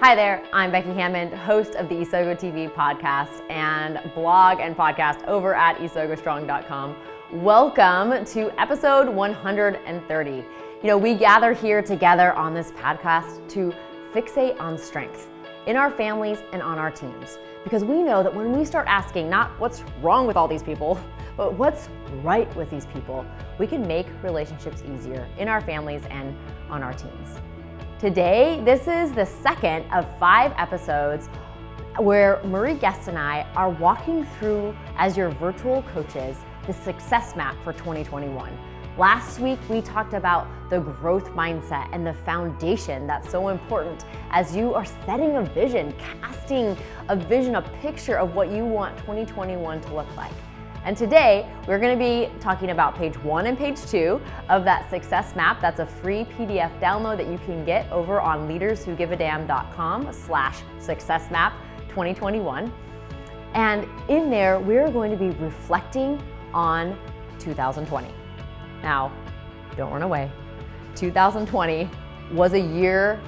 Hi there, I'm Becky Hammond, host of the Isogo TV podcast and blog and podcast over at isogostrong.com. Welcome to episode 130. We gather here together on this podcast to fixate on strength in our families and on our teams. Because we know that when we start asking not what's wrong with all these people, but what's right with these people, we can make relationships easier in our families and on our teams. Today, this is the second of 5 episodes where Marie Guest and I are walking through, as your virtual coaches, the success map for 2021. Last week, we talked about the growth mindset and the foundation that's so important as you are setting a vision, casting a vision, a picture of what you want 2021 to look like. And today, we're going to be talking about page 1 and page 2 of that success map. That's a free PDF download that you can get over on leaderswhogiveadamn.com/successmap2021. And in there, we're going to be reflecting on 2020. Now, don't run away. 2020 was a year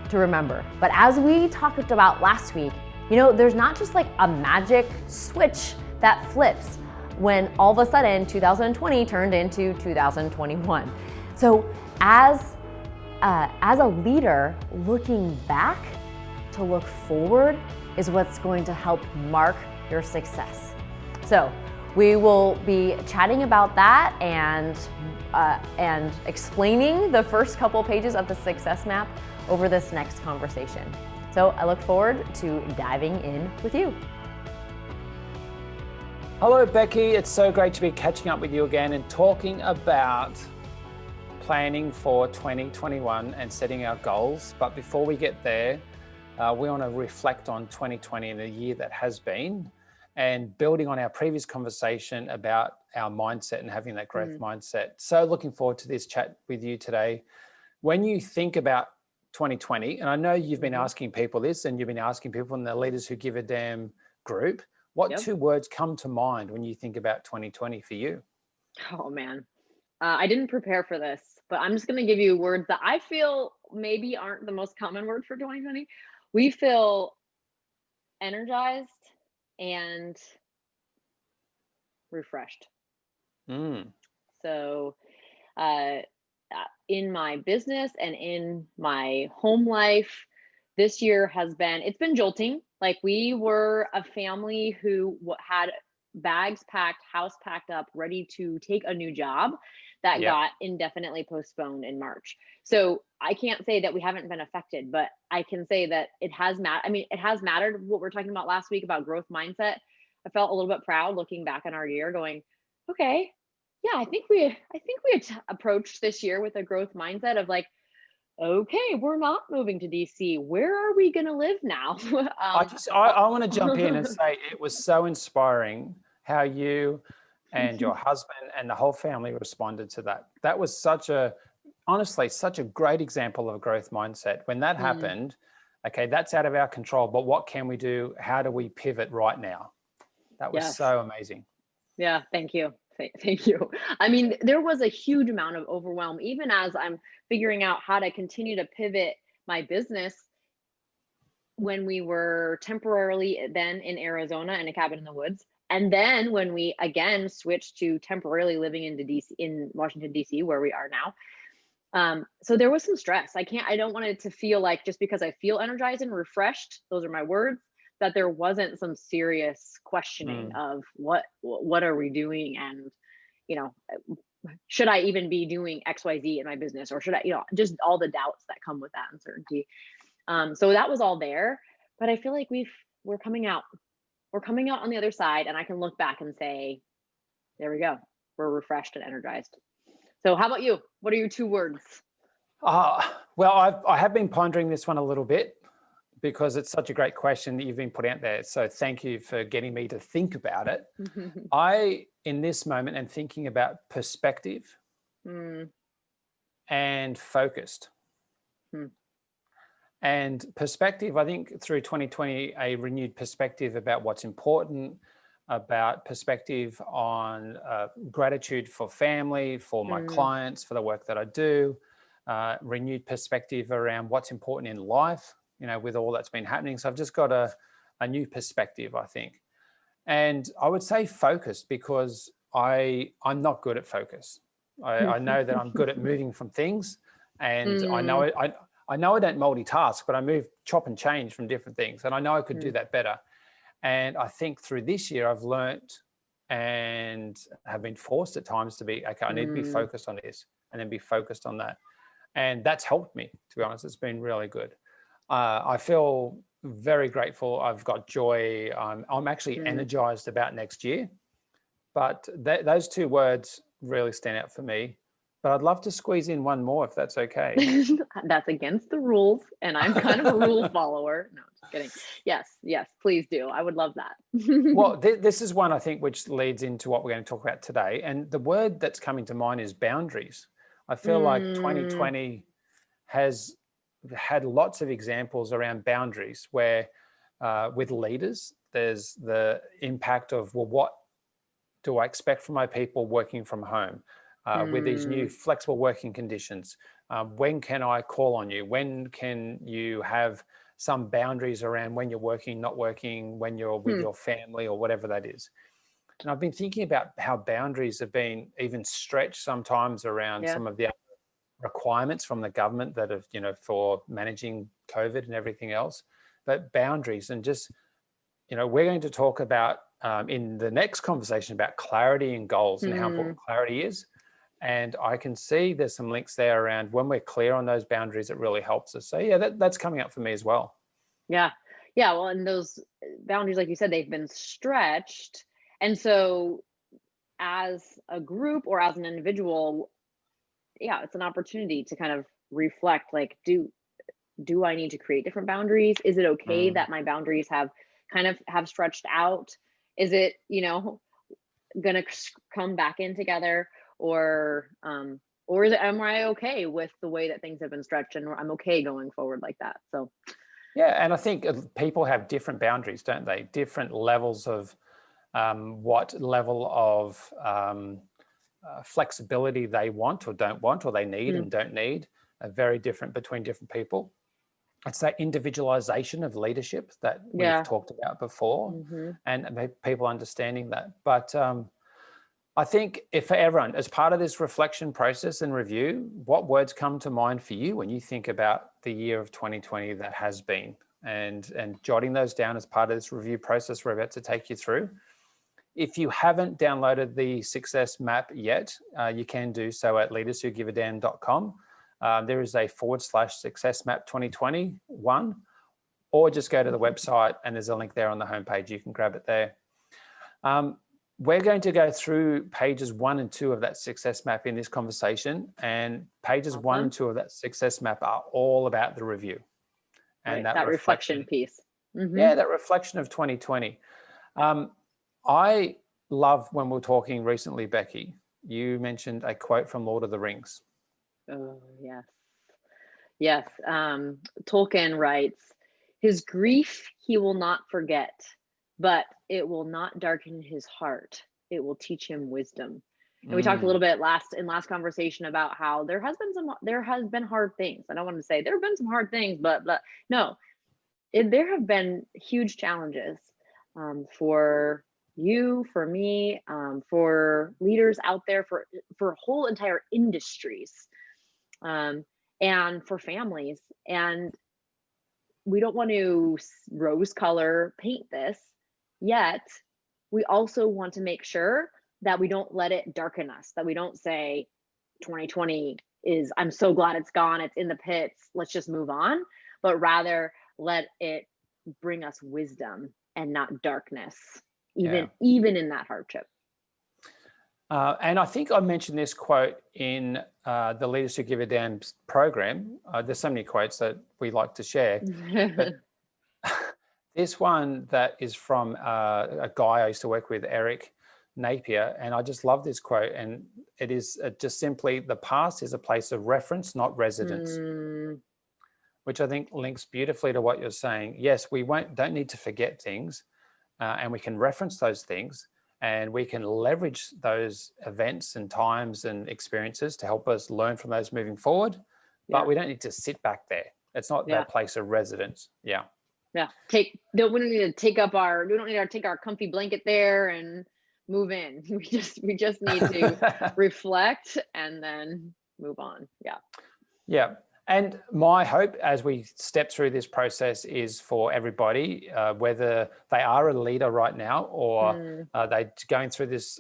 to remember. But as we talked about last week, there's not just like a magic switch that flips when all of a sudden 2020 turned into 2021. So as a leader, looking back to look forward is what's going to help mark your success. So we will be chatting about that and explaining the first couple pages of the success map over this next conversation. So I look forward to diving in with you. Hello, Becky. It's so great to be catching up with you again and talking about planning for 2021 and setting our goals. But before we get there, we want to reflect on 2020 and the year that has been, and building on our previous conversation about our mindset and having that growth mindset. So looking forward to this chat with you today. When you think about 2020, and I know you've been asking people this, and you've been asking people in the Leaders Who Give a Damn group, what 2 words come to mind when you think about 2020 for you? Oh, man. I didn't prepare for this, but I'm just going to give you words that I feel maybe aren't the most common word for 2020. We feel energized and refreshed. So in my business and in my home life, this year it's been jolting. Like, we were a family who had bags packed, house packed up, ready to take a new job that got indefinitely postponed in March. So I can't say that we haven't been affected, but I can say that it has it has mattered. What we were talking about last week about growth mindset, I felt a little bit proud looking back on our year going, okay, yeah, I think we approached this year with a growth mindset of like, okay, we're not moving to DC. Where are we going to live now? I want to jump in and say it was so inspiring how you and your husband and the whole family responded to that. That was honestly, such a great example of a growth mindset. When that happened, okay, that's out of our control, but what can we do? How do we pivot right now? That was so amazing. Yeah, thank you. Thank you. I mean, there was a huge amount of overwhelm, even as I'm figuring out how to continue to pivot my business when we were temporarily then in Arizona in a cabin in the woods. And then when we again switched to temporarily living in Washington, DC, where we are now. So there was some stress. I don't want it to feel like just because I feel energized and refreshed, those are my words, that there wasn't some serious questioning of what are we doing, and should I even be doing XYZ in my business, or should I, just all the doubts that come with that uncertainty. So that was all there, but I feel like we're coming out on the other side, and I can look back and say, there we go, we're refreshed and energized. So how about you? What are your 2 words? Well, I have been pondering this one a little bit, because it's such a great question that you've been putting out there. So thank you for getting me to think about it. In this moment, am thinking about perspective and focused. And perspective, I think through 2020, a renewed perspective about what's important, about perspective on gratitude for family, for my clients, for the work that I do, renewed perspective around what's important in life, with all that's been happening. So I've just got a new perspective, I think. And I would say focused, because I'm not good at focus. I know that I'm good at moving from things, and I know I don't multitask, but I move, chop and change from different things, and I know I could do that better. And I think through this year, I've learnt and have been forced at times to be, okay, I need to be focused on this and then be focused on that. And that's helped me, to be honest. It's been really good. I feel very grateful. I've got joy. I'm actually energized about next year. But those two words really stand out for me. But I'd love to squeeze in one more, if that's okay. That's against the rules, and I'm kind of a rule follower. No, just kidding. Yes, please do. I would love that. Well, this is one, I think, which leads into what we're going to talk about today. And the word that's coming to mind is boundaries. I feel like 2020 has had lots of examples around boundaries where with leaders, there's the impact of, well, what do I expect from my people working from home? With these new flexible working conditions, when can I call on you? When can you have some boundaries around when you're working, not working, when you're with your family, or whatever that is? And I've been thinking about how boundaries have been even stretched sometimes around some of the requirements from the government that have, for managing COVID and everything else. But boundaries, and just, we're going to talk about in the next conversation about clarity and goals and how important clarity is. And I can see there's some links there around when we're clear on those boundaries, it really helps us. So yeah, that's coming up for me as well. Yeah. Well, and those boundaries, like you said, they've been stretched. And so as a group or as an individual, it's an opportunity to kind of reflect, like, do I need to create different boundaries? Is it okay that my boundaries have stretched out? Is it, gonna come back in together? Or am I okay with the way that things have been stretched, and I'm okay going forward like that? So yeah, and I think people have different boundaries, don't they? Different levels of what level of flexibility they want or don't want, or they need and don't need, are very different between different people. It's that individualization of leadership that we've talked about before, and people understanding that. But I think if for everyone, as part of this reflection process and review, what words come to mind for you when you think about the year of 2020 that has been, and jotting those down as part of this review process we're about to take you through. If you haven't downloaded the success map yet, you can do so at leaderswhogiveadamn.com. There is a /success map 2021, or just go to the website and there's a link there on the homepage. You can grab it there. We're going to go through pages 1 and 2 of that success map in this conversation, and pages 1 and 2 of that success map are all about the review and that reflection piece. Yeah, that reflection of 2020. I love when we were talking recently, Becky, you mentioned a quote from Lord of the Rings. Oh, yes. Tolkien writes, "His grief he will not forget, but it will not darken his heart. It will teach him wisdom." And we talked a little bit in last conversation about how there has been hard things. I don't want to say there have been some hard things, but no, there have been huge challenges for you, for me, for leaders out there, for whole entire industries, and for families. And we don't want to rose color paint this, yet we also want to make sure that we don't let it darken us, that we don't say 2020 is, I'm so glad it's gone, it's in the pits, let's just move on, but rather let it bring us wisdom and not darkness, even in that hardship. And I think I mentioned this quote in the Leaders Who Give a Damn program. There's so many quotes that we like to share. But this one that is from a guy I used to work with, Eric Napier, and I just love this quote. And it is just simply, the past is a place of reference, not residence, which I think links beautifully to what you're saying. Yes, we don't need to forget things, and we can reference those things, and we can leverage those events and times and experiences to help us learn from those moving forward. But we don't need to sit back there. It's not Yeah. their place of residence. Yeah. Yeah. We don't need to take our comfy blanket there and move in. We just need to reflect and then move on. Yeah. Yeah. And my hope as we step through this process is for everybody, whether they are a leader right now or they're going through this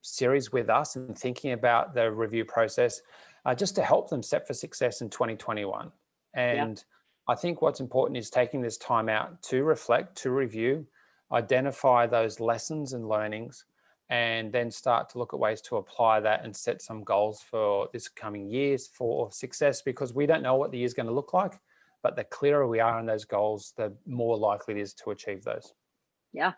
series with us and thinking about the review process, just to help them set for success in 2021. And I think what's important is taking this time out to reflect, to review, identify those lessons and learnings, and then start to look at ways to apply that and set some goals for this coming years for success, because we don't know what the year's going to look like, but the clearer we are in those goals, the more likely it is to achieve those. Yeah.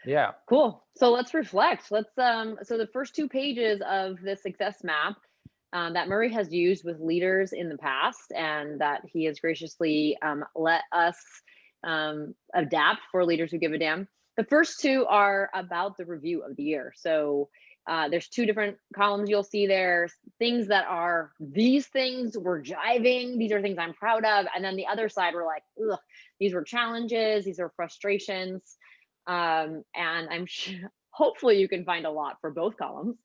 Yeah. Cool. So let's reflect. So the first 2 pages of the success map that Murray has used with leaders in the past, and that he has graciously let us adapt for leaders who give a damn. The first 2 are about the review of the year. So there's 2 different columns you'll see there. Things that are, these things were jiving. These are things I'm proud of. And then the other side were like, ugh, these were challenges. These are frustrations. And hopefully you can find a lot for both columns.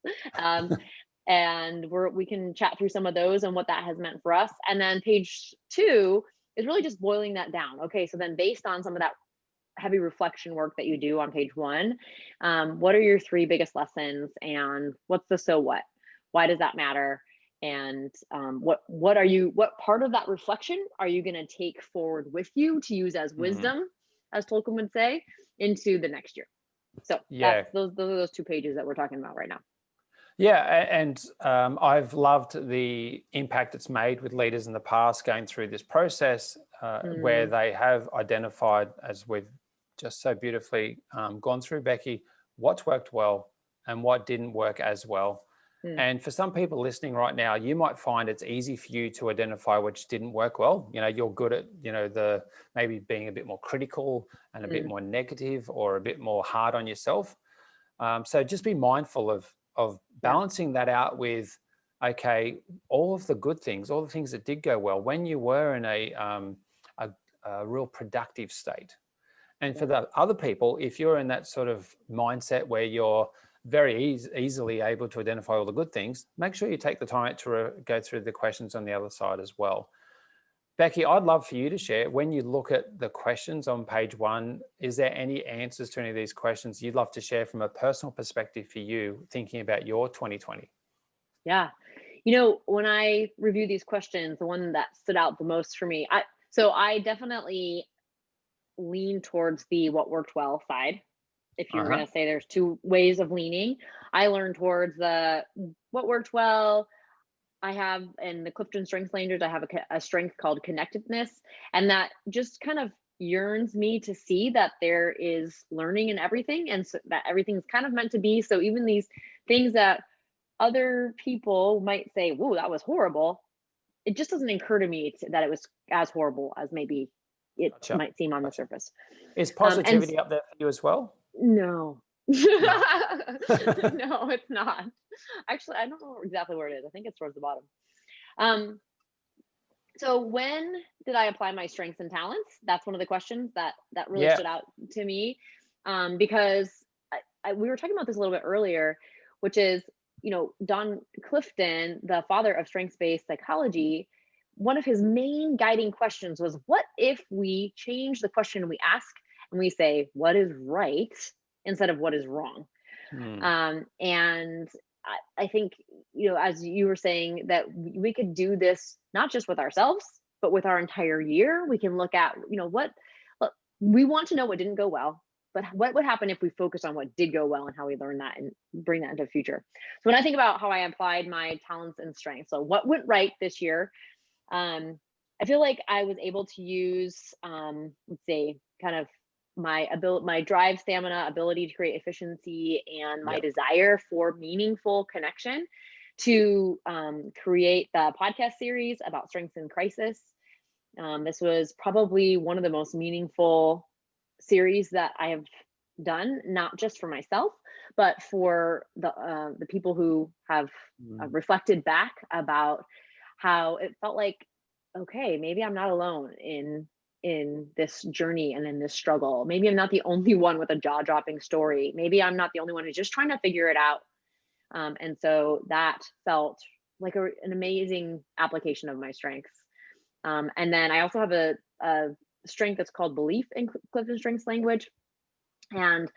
And we can chat through some of those and what that has meant for us. And then page 2 is really just boiling that down. Okay, so then based on some of that heavy reflection work that you do on page 1, what are your 3 biggest lessons, and what's the so what? Why does that matter? And what part of that reflection are you going to take forward with you to use as wisdom, as Tolkien would say, into the next year? So those are those 2 pages that we're talking about right now. Yeah, and I've loved the impact it's made with leaders in the past going through this process, where they have identified, as we've just so beautifully gone through, Becky, what's worked well and what didn't work as well. And for some people listening right now, you might find it's easy for you to identify which didn't work well. You know, you're good at, the maybe being a bit more critical and a bit more negative, or a bit more hard on yourself. So just be mindful of balancing that out with, okay, all of the good things, all the things that did go well when you were in a real productive state. And for the other people, if you're in that sort of mindset where you're very easily able to identify all the good things, make sure you take the time to go through the questions on the other side as well. Becky, I'd love for you to share, when you look at the questions on page 1, is there any answers to any of these questions you'd love to share from a personal perspective for you, thinking about your 2020? Yeah. When I review these questions, the one that stood out the most for me, I definitely lean towards the what worked well side. If you're going to say there's 2 ways of leaning, I learn towards the what worked well. I have, in the Clifton Strengths Rangers, I have a strength called connectedness, and that just kind of yearns me to see that there is learning in everything, and so that everything's kind of meant to be. So even these things that other people might say, "Whoa, that was horrible," it just doesn't occur to me that it was as horrible as maybe it might seem on the surface. Is positivity up there for you as well? No. No, it's not. Actually, I don't know exactly where it is. I think it's towards the bottom. So when did I apply my strengths and talents? That's one of the questions that really stood out to me, because we were talking about this a little bit earlier, which is, Don Clifton, the father of strengths-based psychology, one of his main guiding questions was, what if we change the question we ask and we say, what is right, instead of what is wrong? And I think, as you were saying, that we could do this not just with ourselves, but with our entire year. We can look at, what we want to know what didn't go well, but what would happen if we focus on what did go well and how we learn that and bring that into the future. So when I think about how I applied my talents and strengths, so what went right this year, I feel like I was able to use, let's say, kind of my drive, stamina, ability to create efficiency, and my desire for meaningful connection to create the podcast series about strengths in crisis. This was probably one of the most meaningful series that I have done, not just for myself, but for the people who have reflected back about how it felt like okay, maybe I'm not alone in this journey and in this struggle. Maybe I'm not the only one with a jaw-dropping story. Maybe I'm not the only one who's just trying to figure it out. And so that felt like an amazing application of my strengths. And then I also have a strength that's called belief in Clifton Strengths language. And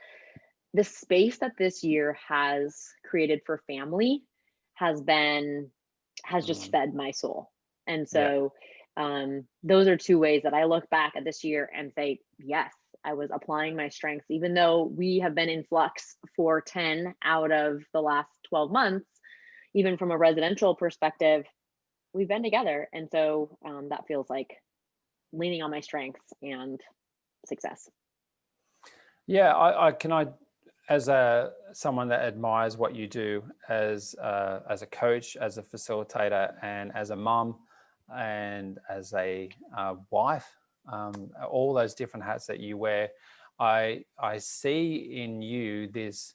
the space that this year has created for family has just fed my soul. And Yeah. so those are two ways that I look back at this year and say, yes, I was applying my strengths, even though we have been in flux for 10 out of the last 12 months, even from a residential perspective, we've been together. And so that feels like leaning on my strengths and success. Yeah, as someone that admires what you do as a coach, as a facilitator, and as a mum, and as a wife, all those different hats that you wear, I see in you this.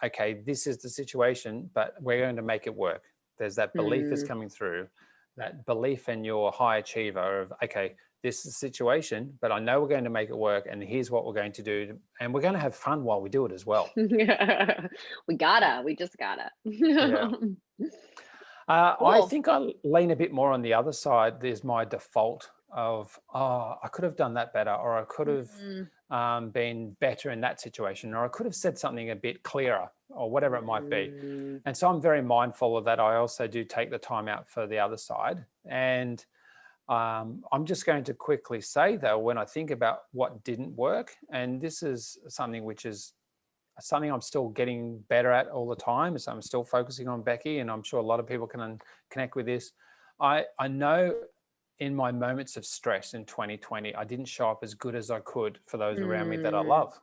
Okay, this is the situation, but we're going to make it work. There's that belief is coming through, that belief in your high achiever of, okay, this is the situation, but I know we're going to make it work, and here's what we're going to do, and we're going to have fun while we do it as well. We just gotta. Yeah. Cool. I think I lean a bit more on the other side. There's my default of, oh, I could have done that better, or I could have been better in that situation, or I could have said something a bit clearer, or whatever it might be. And so I'm very mindful of that. I also do take the time out for the other side. And I'm just going to quickly say, though, when I think about what didn't work, and this is something which is something I'm still getting better at all the time, is I'm still focusing on Becky, and I'm sure a lot of people can connect with this. I know in my moments of stress in 2020, I didn't show up as good as I could for those around me that I love.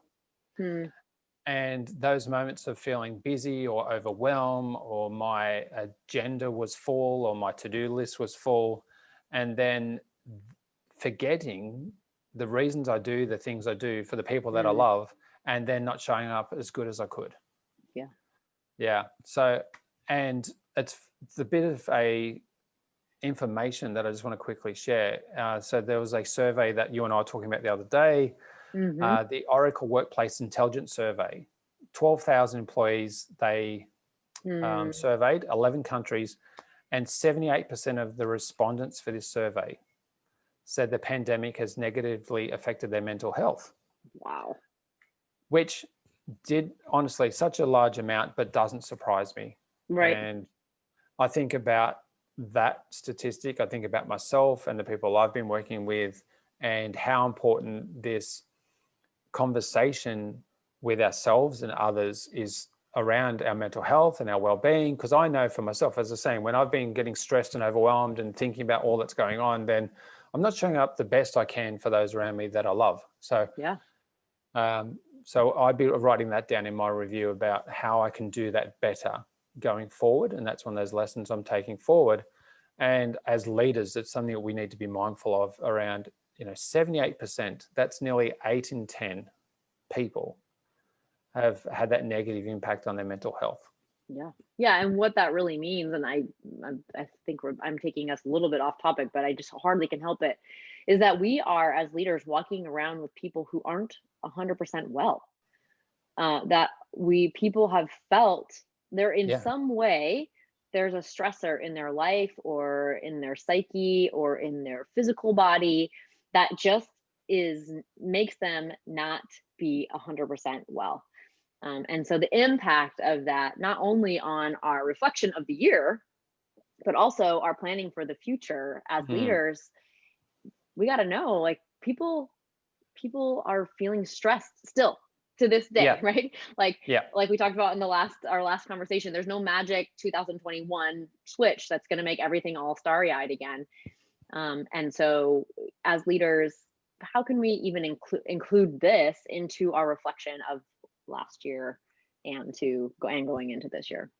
And those moments of feeling busy or overwhelmed, or my agenda was full, or my to-do list was full, and then forgetting the reasons I do the things I do for the people that I love, and then not showing up as good as I could. Yeah. So, and it's the bit of a information that I just want to quickly share. So there was a survey that you and I were talking about the other day, the Oracle Workplace Intelligence Survey. 12,000 employees they surveyed, 11 countries, and 78% of the respondents for this survey said the pandemic has negatively affected their mental health. Wow. Which did, honestly, such a large amount, but doesn't surprise me. Right. And I think about that statistic. I think about myself and the people I've been working with, and how important this conversation with ourselves and others is around our mental health and our well-being. Because I know for myself, as I was saying, when I've been getting stressed and overwhelmed and thinking about all that's going on, then I'm not showing up the best I can for those around me that I love. So so I'd be writing that down in my review about how I can do that better going forward. And that's one of those lessons I'm taking forward. And as leaders, it's something that we need to be mindful of around, 78%, that's nearly 8 in 10 people have had that negative impact on their mental health. Yeah. And what that really means, and I think I'm taking us a little bit off topic, but I just hardly can help it, is that we are, as leaders, walking around with people who aren't 100% well. That people have felt they're in some way, there's a stressor in their life or in their psyche or in their physical body that just makes them not be 100% well. And so the impact of that, not only on our reflection of the year, but also our planning for the future as leaders, we got to know, like, people are feeling stressed still to this day, right? Like we talked about in our last conversation, there's no magic 2021 switch that's going to make everything all starry-eyed again. And so as leaders, how can we even include this into our reflection of last year and going into this year?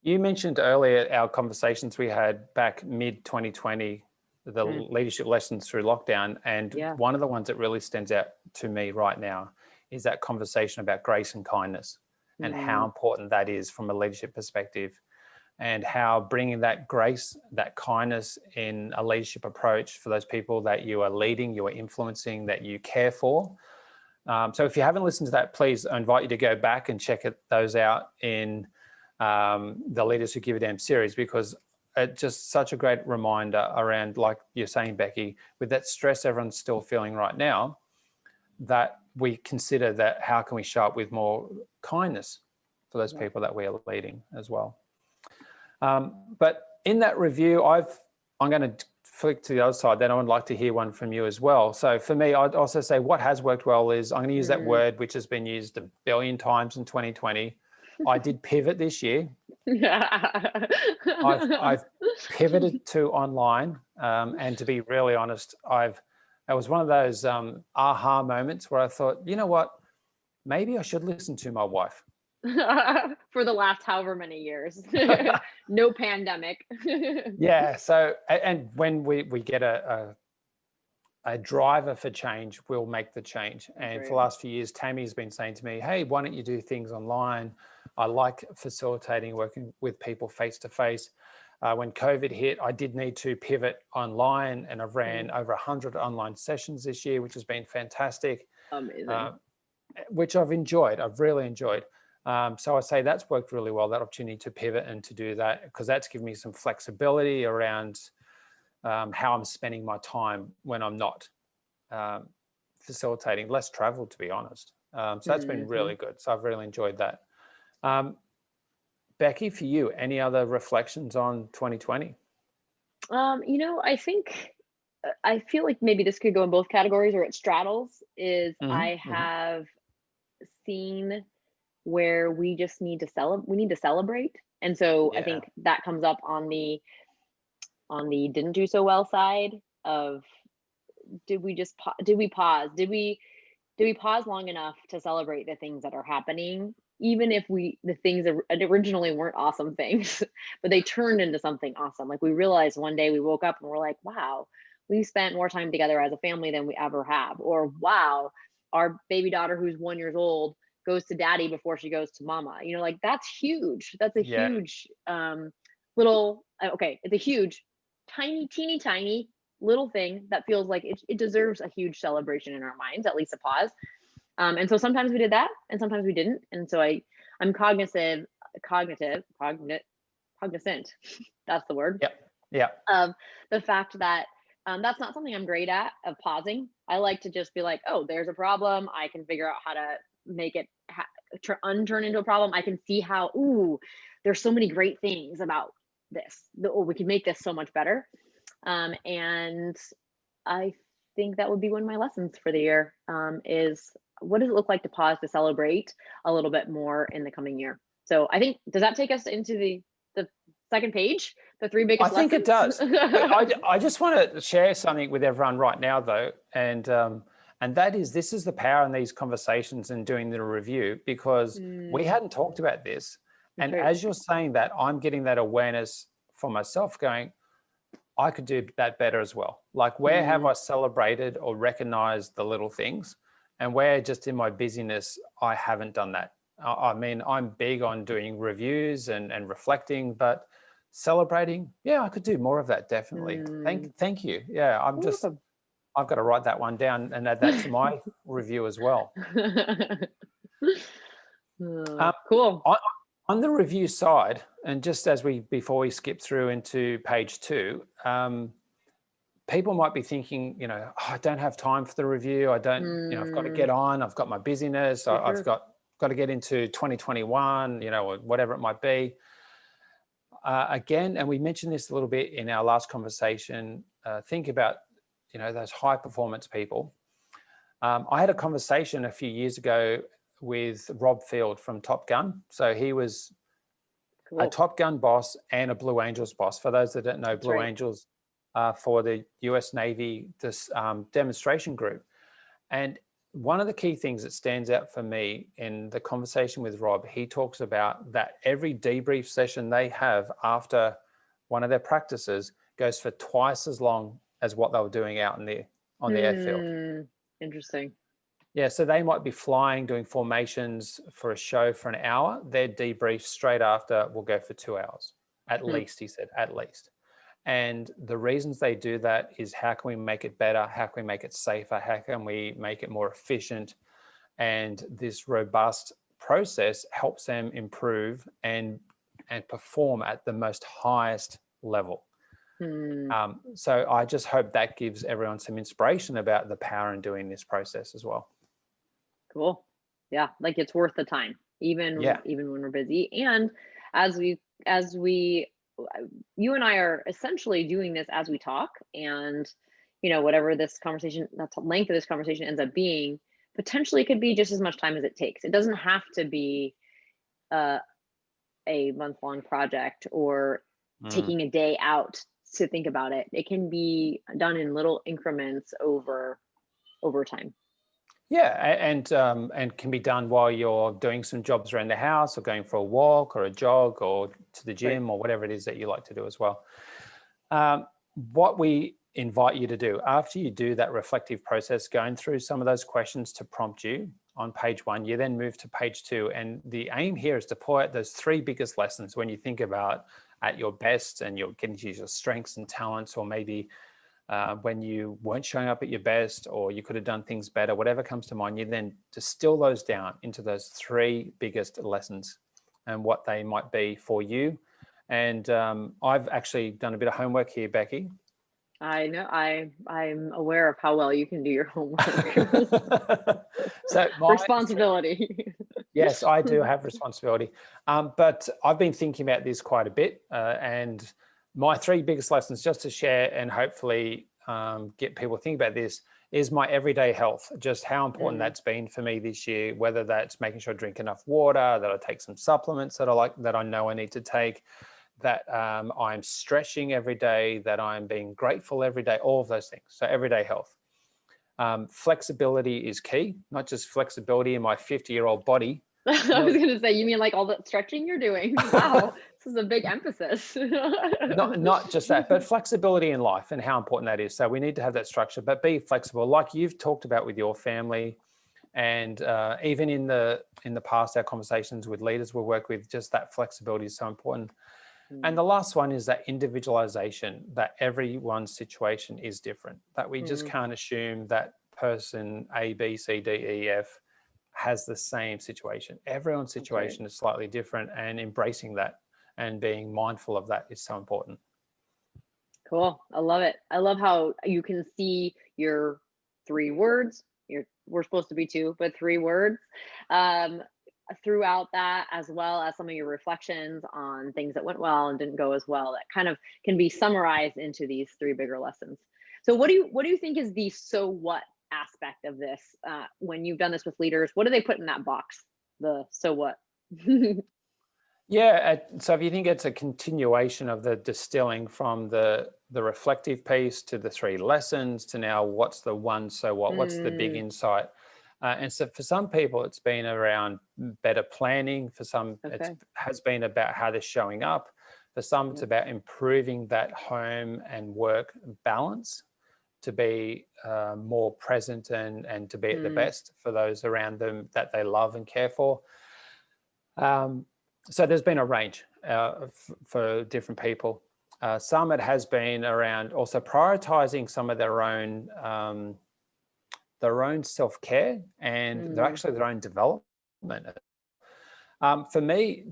You mentioned earlier our conversations we had back mid 2020, the leadership lessons through lockdown. And one of the ones that really stands out to me right now is that conversation about grace and kindness and how important that is from a leadership perspective. and how bringing that grace, that kindness in a leadership approach for those people that you are leading, you are influencing, that you care for. So if you haven't listened to that, please, I invite you to go back and check those out in the Leaders Who Give a Damn series, because it's just such a great reminder around, like you're saying, Becky, with that stress everyone's still feeling right now, that we consider that how can we show up with more kindness for those people that we are leading as well. But in that review, I'm going to flick to the other side, then I would like to hear one from you as well. So for me, I'd also say what has worked well is, I'm going to use that word which has been used a billion times in 2020. I did pivot this year. I've pivoted to online, and to be really honest, it was one of those aha moments where I thought, you know what, maybe I should listen to my wife. For the last however many years. No pandemic. Yeah. So, and when we get a driver for change, we'll make the change. And for the last few years, Tammy's been saying to me, hey, why don't you do things online? I like facilitating, working with people face to face. When COVID hit, I did need to pivot online, and I've ran over 100 online sessions this year, which has been fantastic. Amazing. Which I've enjoyed. I've really enjoyed. So I say that's worked really well, that opportunity to pivot and to do that, because that's given me some flexibility around how I'm spending my time when I'm not facilitating, less travel, to be honest. So that's been really good. So I've really enjoyed that. Becky, for you, any other reflections on 2020? I think I feel like maybe this could go in both categories, or it straddles, is I have seen where we just need to celebrate. And so I think that comes up on the didn't do so well side of, did we pause? Did we pause long enough to celebrate the things that are happening, even if the things originally weren't awesome things, but they turned into something awesome. Like, we realized one day we woke up and we're like, wow, we spent more time together as a family than we ever have. Or, wow, our baby daughter who's 1 year old goes to daddy before she goes to mama. Like, that's huge. That's a huge it's a huge, tiny, teeny tiny little thing that feels like it deserves a huge celebration in our minds, at least a pause. And so sometimes we did that and sometimes we didn't. And so I'm cognizant, that's the word. Yeah. Of the fact that that's not something I'm great at, of pausing. I like to just be like, oh, there's a problem. I can figure out how to make it unturn into a problem. I can see how, there's so many great things about this. We can make this so much better. And I think that would be one of my lessons for the year, is what does it look like to pause, to celebrate a little bit more in the coming year? So I think, does that take us into the second page, the three biggest lessons? I think it does. I just want to share something with everyone right now, though, and that is, this is the power in these conversations and doing the review, because we hadn't talked about this. And as you're saying that, I'm getting that awareness for myself, going, I could do that better as well. Like, where have I celebrated or recognized the little things, and where just in my busyness, I haven't done that. I mean, I'm big on doing reviews and reflecting, but celebrating, I could do more of that, definitely. Thank you. Yeah, I've got to write that one down and add that to my review as well. Cool. On the review side, and just before we skip through into page 2, people might be thinking, I don't have time for the review. I don't, I've got to get on. I've got my busyness. I've got to get into 2021, or whatever it might be. Again, and we mentioned this a little bit in our last conversation, think about, those high performance people. I had a conversation a few years ago with Rob Field from Top Gun. So he was a Top Gun boss and a Blue Angels boss. For those that don't know, Blue Angels for the US Navy, this demonstration group. And one of the key things that stands out for me in the conversation with Rob, he talks about that every debrief session they have after one of their practices goes for twice as long as what they were doing out on the airfield. Interesting. Yeah, so they might be flying, doing formations for a show for an hour. Their debrief straight after will go for 2 hours. At least, he said, at least. And the reasons they do that is, how can we make it better? How can we make it safer? How can we make it more efficient? And this robust process helps them improve and perform at the most highest level. So I just hope that gives everyone some inspiration about the power in doing this process as well. Cool. Yeah, like it's worth the time, even when we're busy. And as we you and I are essentially doing this as we talk, and whatever this conversation, that's the length of this conversation ends up being, potentially could be just as much time as it takes. It doesn't have to be a month-long project or taking a day out to think about it. It can be done in little increments over time. Yeah, and can be done while you're doing some jobs around the house, or going for a walk or a jog or to the gym, or whatever it is that you like to do as well. What we invite you to do after you do that reflective process, going through some of those questions to prompt you on page 1, you then move to page 2. And the aim here is to pull out those 3 biggest lessons when you think about at your best and you're getting to use your strengths and talents, or maybe when you weren't showing up at your best, or you could have done things better, whatever comes to mind, you then distill those down into those 3 biggest lessons and what they might be for you. And I've actually done a bit of homework here, Becky. I know. I'm aware of how well you can do your homework. So responsibility. Yes, I do have responsibility. But I've been thinking about this quite a bit, and my 3 biggest lessons, just to share and hopefully get people to think about this, is my everyday health, just how important that's been for me this year, whether that's making sure I drink enough water, that I take some supplements that I know I need to take, that I'm stretching every day, that I'm being grateful every day, all of those things. So everyday health. Flexibility is key, not just flexibility in my 50-year-old body. I was going to say, you mean like all the stretching you're doing? Wow, this is a big emphasis. Not just that, but flexibility in life and how important that is. So we need to have that structure, but be flexible, like you've talked about with your family, and even in the past, our conversations with leaders we work with, just that flexibility is so important. And the last one is that individualization, that everyone's situation is different, that we just can't assume that person A, B, C, D, E, F has the same situation. Everyone's situation is slightly different, and embracing that and being mindful of that is so important. Cool. I love it. I love how you can see your 3 words. We're supposed to be 2, but 3 words throughout that, as well as some of your reflections on things that went well and didn't go as well, that kind of can be summarized into these 3 bigger lessons. So what do you think is the so what aspect of this? When you've done this with leaders, what do they put in that box? The so what? Yeah, so if you think it's a continuation of the distilling from the reflective piece to the 3 lessons to now what's the one so what, what's the big insight? And so for some people, it's been around better planning. For some, it has been about how they're showing up. For some, it's about improving that home and work balance to be more present and to be at the best for those around them that they love and care for. So there's been a range for different people. Some it has been around also prioritizing some of their own self-care and actually their own development. For me,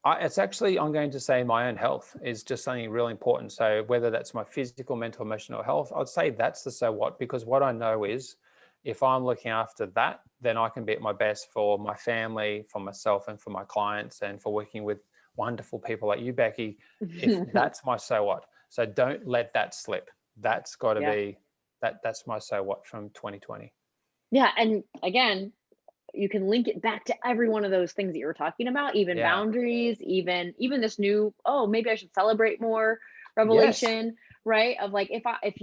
it's actually, I'm going to say my own health is just something really important. So whether that's my physical, mental, emotional health, I'd say that's the so what, because what I know is if I'm looking after that, then I can be at my best for my family, for myself, and for my clients, and for working with wonderful people like you, Becky. If that's my so what. So don't let that slip. That's got to be, that's my so what from 2020. Yeah. And again, you can link it back to every one of those things that you were talking about, even boundaries, even this new, oh, maybe I should celebrate more revelation, right? Of like, if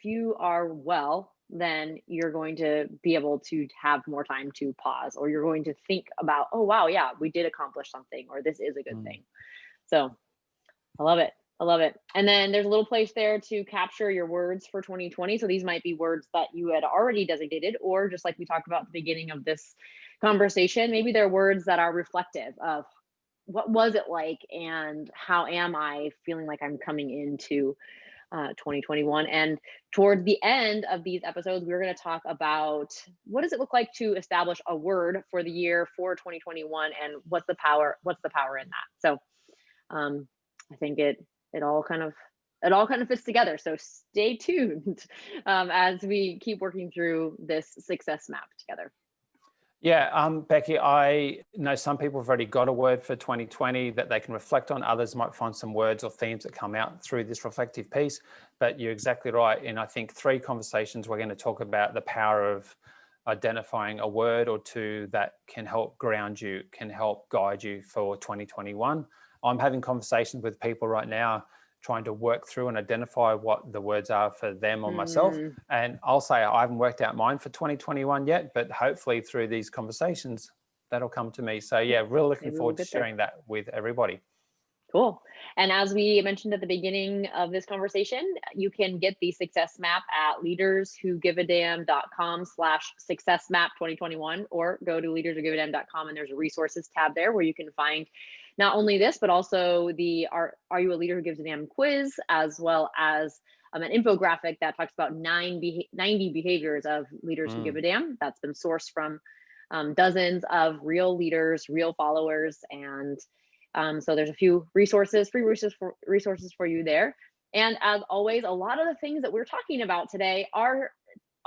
you are well, then you're going to be able to have more time to pause, or you're going to think about, oh, wow, yeah, we did accomplish something, or this is a good thing. So I love it. I love it. And then there's a little place there to capture your words for 2020. So these might be words that you had already designated, or just like we talked about at the beginning of this conversation, maybe they're words that are reflective of what was it like, and how am I feeling like I'm coming into 2021. And towards the end of these episodes, we're going to talk about what does it look like to establish a word for the year for 2021, and what's the power in that. So I think it all kind of fits together. So stay tuned as we keep working through this success map together. Yeah, Becky, I know some people have already got a word for 2020 that they can reflect on. Others might find some words or themes that come out through this reflective piece, but you're exactly right. In, I think, 3 conversations, we're going to talk about the power of identifying a word or 2 that can help ground you, can help guide you for 2021. I'm having conversations with people right now trying to work through and identify what the words are for them or myself. And I'll say I haven't worked out mine for 2021 yet, but hopefully through these conversations, that'll come to me. So yeah, really looking forward to sharing that with everybody. Cool. And as we mentioned at the beginning of this conversation, you can get the success map at leaderswhogiveadamn.com/successmap2021, or go to leaderswhogiveadamn.com, and there's a resources tab there where you can find not only this, but also the Are You a Leader Who Gives a Damn quiz, as well as an infographic that talks about 90 behaviors of leaders who give a damn. That's been sourced from dozens of real leaders, real followers, and so there's a few resources, free resources for you there. And as always, a lot of the things that we're talking about today are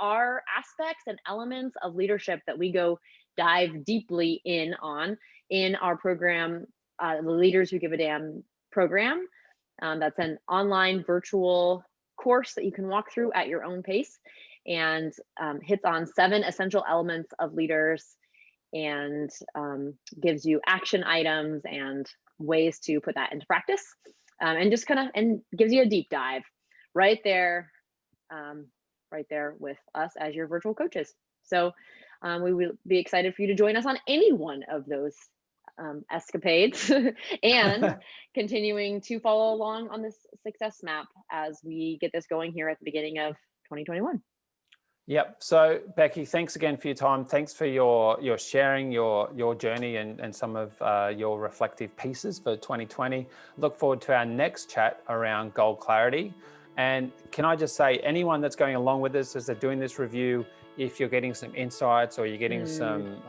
aspects and elements of leadership that we go dive deeply in on in our program, the Leaders Who Give a Damn program. That's an online virtual course that you can walk through at your own pace, and hits on 7 essential elements of leaders, and gives you action items and ways to put that into practice, and just and gives you a deep dive right there with us as your virtual coaches. So we will be excited for you to join us on any one of those escapades and continuing to follow along on this success map as we get this going here at the beginning of 2021. Yep. So Becky, thanks again for your time. Thanks for your sharing your journey and some of your reflective pieces for 2020. Look forward to our next chat around goal clarity. And can I just say, anyone that's going along with us as they're doing this review, if you're getting some insights or you're getting some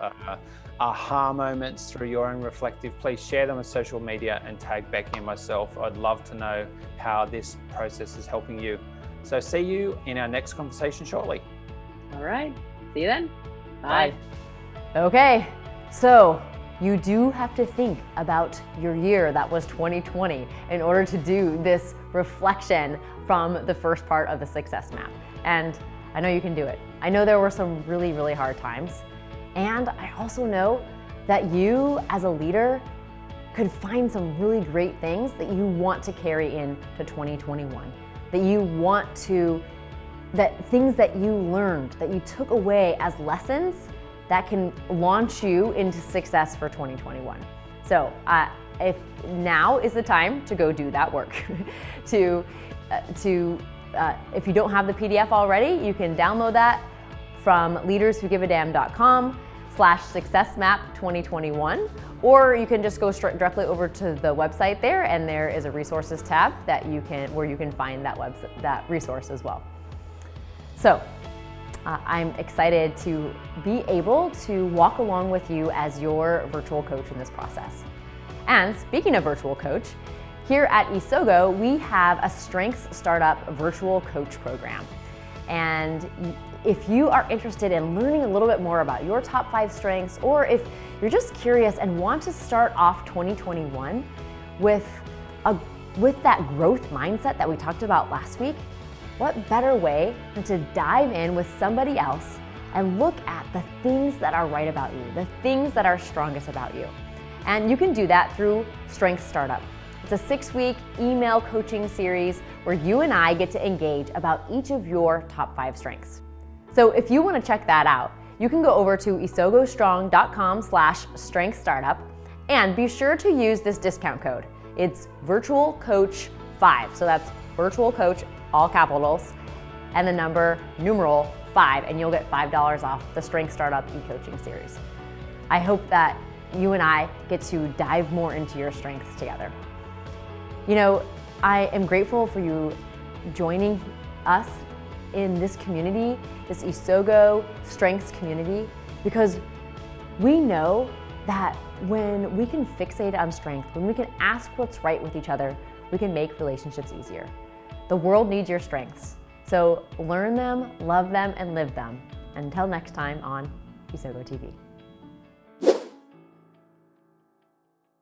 aha moments through your own reflective, please share them on social media and tag Becky and myself. I'd love to know how this process is helping you. So see you in our next conversation shortly. All right. See you then. Bye. Okay. So you do have to think about your year that was 2020 in order to do this reflection from the first part of the success map. And I know you can do it. I know there were some really, really hard times. And I also know that you as a leader could find some really great things that you want to carry into 2021, that things that you learned, that you took away as lessons that can launch you into success for 2021. So if now is the time to go do that work. If you don't have the PDF already, you can download that from leaderswhogiveadamn.com/successmap2021, or you can just go directly over to the website there, and there is a resources tab where you can find that resource as well. So I'm excited to be able to walk along with you as your virtual coach in this process. And speaking of virtual coach, here at Isogo, we have a Strengths Startup virtual coach program. And if you are interested in learning a little bit more about your top 5 strengths, or if you're just curious and want to start off 2021 with that growth mindset that we talked about last week, what better way than to dive in with somebody else and look at the things that are right about you, the things that are strongest about you. And you can do that through Strengths Startup. It's a 6-week email coaching series where you and I get to engage about each of your top 5 strengths. So if you want to check that out, you can go over to isogostrong.com/strengthstartup and be sure to use this discount code. It's virtualcoach5. So that's virtual coach, all capitals, and the numeral 5, and you'll get $5 off the Strengths Startup e-coaching series. I hope that you and I get to dive more into your strengths together. You know, I am grateful for you joining us in this community, this Isogo Strengths community, because we know that when we can fixate on strength, when we can ask what's right with each other, we can make relationships easier. The world needs your strengths. So learn them, love them, and live them. Until next time on Isogo TV.